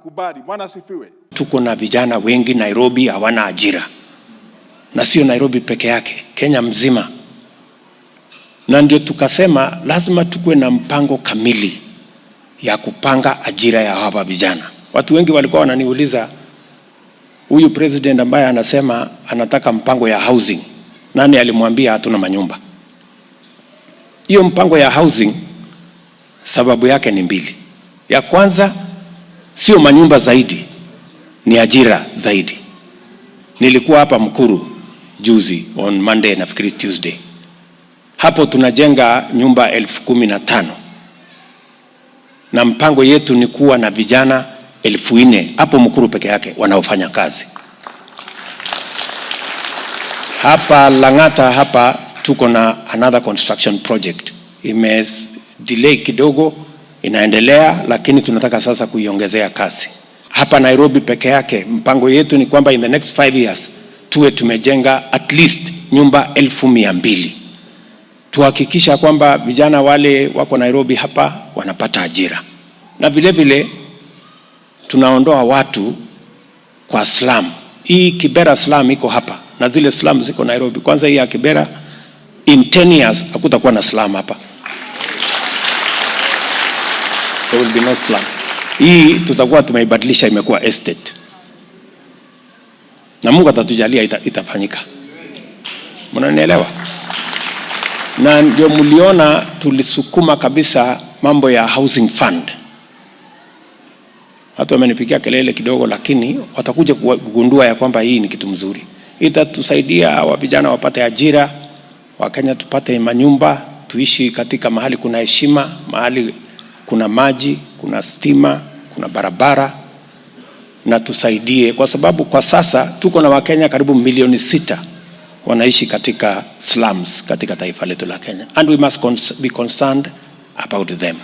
kubali. Bwana sifiwe. Tuko na vijana wengi Nairobi hawana ajira. Na sio Nairobi peke yake, Kenya mzima. Na ndio tukasema lazima tukue na mpango kamili ya kupanga ajira ya hawa vijana. Watu wengi walikuwa wananiuliza, huyu president ambaye anasema anataka mpango ya housing, nani alimwambia hatuna manyumba? Hiyo mpango ya housing sababu yake ni mbili. Ya kwanza sio manyumba zaidi, ni ajira zaidi. Nilikuwa hapa Mkuru juzi on Monday nafikiri Tuesday. Hapo tunajenga nyumba 15,000. Na mpango yetu ni kuwa na vijana 4,000 hapo Mkuru peke yake wanaofanya kazi. Hapa Lang'ata hapa tuko na another construction project. Delay kidogo, inaendelea, lakini tunataka sasa kuiongezea kasi. Hapa Nairobi peke yake mpango yetu ni kwamba in the next 5 years tuwe tumejenga at least nyumba 200,000. Tuhakikisha kwamba vijana wale wako Nairobi hapa wanapata ajira. Na vile vile tunaondoa watu kwa slum. Hii Kibera slum iko hapa na zile slum ziko Nairobi. Kwanza hii ya Kibera in 10 years hakutakuwa na slum hapa. There will be no slum. Hii tutakuwa tumeibadilisha imekuwa estate. Na Mungu atatujalia itafanyika. Mnanielewa? Na ndio mliona tulisukuma kabisa mambo ya housing fund. Watu wamenipigia kelele kidogo, lakini watakuja kugundua ya kwamba hii ni kitu mzuri. Itatusaidia hawa vijana wapate ajira, Wakenya tupate manyumba, tuishi katika mahali kuna heshima, mahali kuna maji, kuna stima, kuna barabara, na tusaidie kwa sababu kwa sasa tuko na Wakenya karibu milioni 6 wanaishi katika slums katika taifa letu la Kenya, and we must be concerned about them.